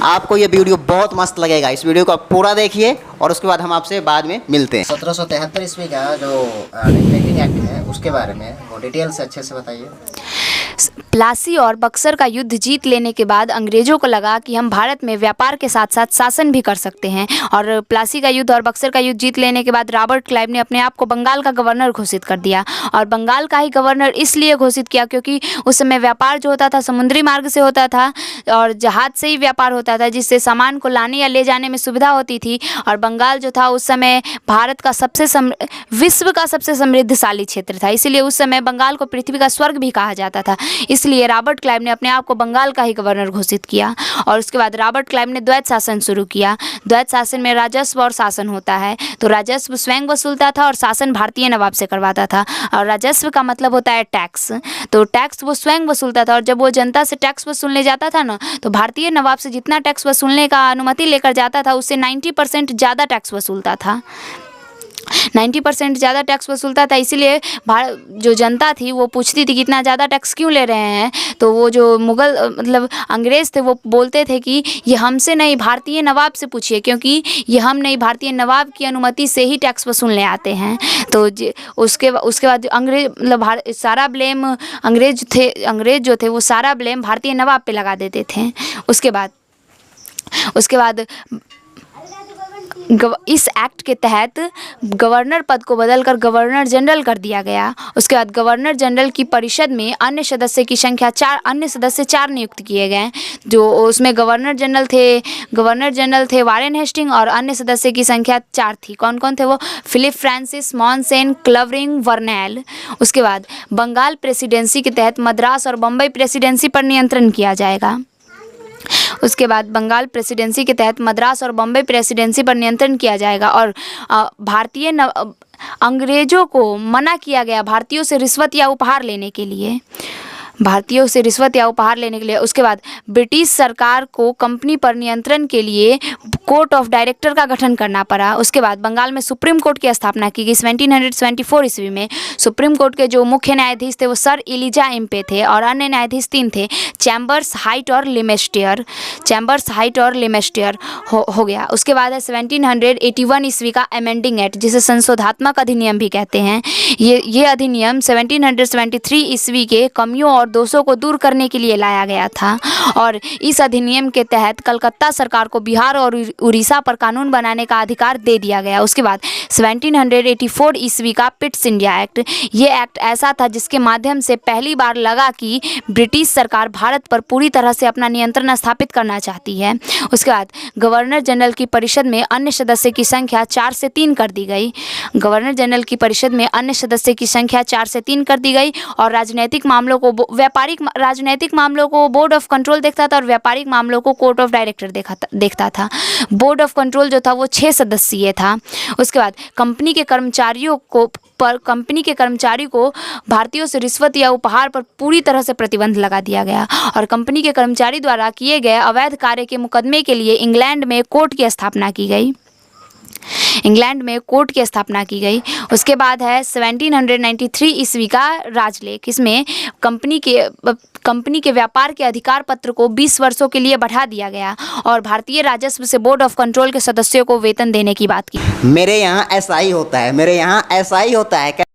आपको ये वीडियो बहुत मस्त लगेगा। इस वीडियो को आप पूरा देखिए और उसके बाद हम आपसे बाद में मिलते हैं। 1773 ईस्वी का जो रेगुलेटिंग एक्ट है उसके बारे में वो डिटेल से अच्छे से बताइए। प्लासी और बक्सर का युद्ध जीत लेने के बाद अंग्रेजों को लगा कि हम भारत में व्यापार के साथ साथ शासन भी कर सकते हैं, और प्लासी का युद्ध और बक्सर का युद्ध जीत लेने के बाद रॉबर्ट क्लाइव ने अपने आप को बंगाल का गवर्नर घोषित कर दिया। और बंगाल का ही गवर्नर इसलिए घोषित किया क्योंकि उस समय व्यापार जो होता था समुद्री मार्ग से होता था और जहाज से ही व्यापार होता था, जिससे सामान को लाने या ले जाने में सुविधा होती थी। और बंगाल जो था उस समय भारत का विश्व का सबसे समृद्धशाली क्षेत्र था, इसीलिए उस समय बंगाल को पृथ्वी का स्वर्ग भी कहा जाता था। इसलिए रॉबर्ट क्लाइव ने अपने आप को बंगाल का ही गवर्नर घोषित किया। और उसके बाद रॉबर्ट क्लाइव ने द्वैत शासन शुरू किया। द्वैत शासन में राजस्व और शासन होता है, तो राजस्व स्वयं वसूलता था और शासन भारतीय नवाब से करवाता था। और राजस्व का मतलब होता है टैक्स, तो टैक्स वो स्वयं वसूलता था, और जब वो जनता से टैक्स वसूलने जाता था ना, तो भारतीय नवाब से जितना टैक्स वसूलने का अनुमति लेकर जाता था उससे 90% ज़्यादा टैक्स वसूलता था। 90% ज़्यादा टैक्स वसूलता था। इसीलिए जो जनता थी वो पूछती थी कि इतना ज़्यादा टैक्स क्यों ले रहे हैं, तो वो जो मुग़ल मतलब अंग्रेज़ थे वो बोलते थे कि ये हमसे नहीं भारतीय नवाब से पूछिए, क्योंकि ये हम नहीं भारतीय नवाब की अनुमति से ही टैक्स वसूलने आते हैं। तो उसके बाद अंग्रेज मतलब सारा ब्लेम अंग्रेज़ जो थे वो सारा ब्लेम भारतीय नवाब पे लगा देते थे। उसके बाद इस एक्ट के तहत गवर्नर पद को बदलकर गवर्नर जनरल कर दिया गया। उसके बाद गवर्नर जनरल की परिषद में अन्य सदस्य की संख्या 4 नियुक्त किए गए, जो उसमें गवर्नर जनरल थे वारेन हेस्टिंग, और अन्य सदस्य की संख्या 4 थी। कौन कौन थे वो? फिलिप फ्रांसिस, मॉनसेन, क्लवरिंग, वर्नेल। उसके बाद बंगाल प्रेसिडेंसी के तहत मद्रास और बम्बई प्रेसिडेंसी पर नियंत्रण किया जाएगा। उसके बाद बंगाल प्रेसिडेंसी के तहत मद्रास और बम्बई प्रेसिडेंसी पर नियंत्रण किया जाएगा। और अंग्रेज़ों को मना किया गया भारतीयों से रिश्वत या उपहार लेने के लिए। उसके बाद ब्रिटिश सरकार को कंपनी पर नियंत्रण के लिए कोर्ट ऑफ डायरेक्टर का गठन करना पड़ा। उसके बाद बंगाल में सुप्रीम कोर्ट की स्थापना की गई 1774 ईस्वी में। सुप्रीम कोर्ट के जो मुख्य न्यायाधीश थे वो सर इलिजा इम्पे थे, और अन्य न्यायाधीश 3 थे, चैम्बर्स, हाइट और लिमेस्टियर हो गया। उसके बाद है 1781 ईस्वी का अमेंडिंग एक्ट, जिसे संशोधात्मक अधिनियम भी कहते हैं। ये अधिनियम 1773 ईस्वी के कमियों और दोषों को दूर करने के लिए लाया गया था, और इस अधिनियम के तहत कलकत्ता सरकार को बिहार और उड़ीसा पर कानून बनाने का अधिकार दे दिया गया। उसके बाद 1784 ईस्वी का पिट्स इंडिया एक्ट, ये एक्ट ऐसा था जिसके माध्यम से पहली बार लगा कि ब्रिटिश सरकार भारत पर पूरी तरह से अपना नियंत्रण स्थापित करना चाहती है। उसके बाद गवर्नर जनरल की परिषद में अन्य सदस्य की संख्या 4 से 3 कर दी गई। और राजनीतिक मामलों को बोर्ड ऑफ कंट्रोल देखता था, और व्यापारिक मामलों को कोर्ट ऑफ डायरेक्टर देखता था। बोर्ड ऑफ कंट्रोल जो था वो 6 सदस्यीय था। उसके बाद कंपनी के कर्मचारी को भारतीयों से रिश्वत या उपहार पर पूरी तरह से प्रतिबंध लगा दिया गया, और कंपनी के कर्मचारी द्वारा किए गए अवैध कार्य के मुकदमे के लिए इंग्लैंड में कोर्ट की स्थापना की गई। उसके बाद है 1793 ईस्वी का राजलेख। इसमें कंपनी के व्यापार के अधिकार पत्र को 20 वर्षों के लिए बढ़ा दिया गया, और भारतीय राजस्व से बोर्ड ऑफ कंट्रोल के सदस्यों को वेतन देने की बात की। मेरे यहाँ ऐसा ही होता है।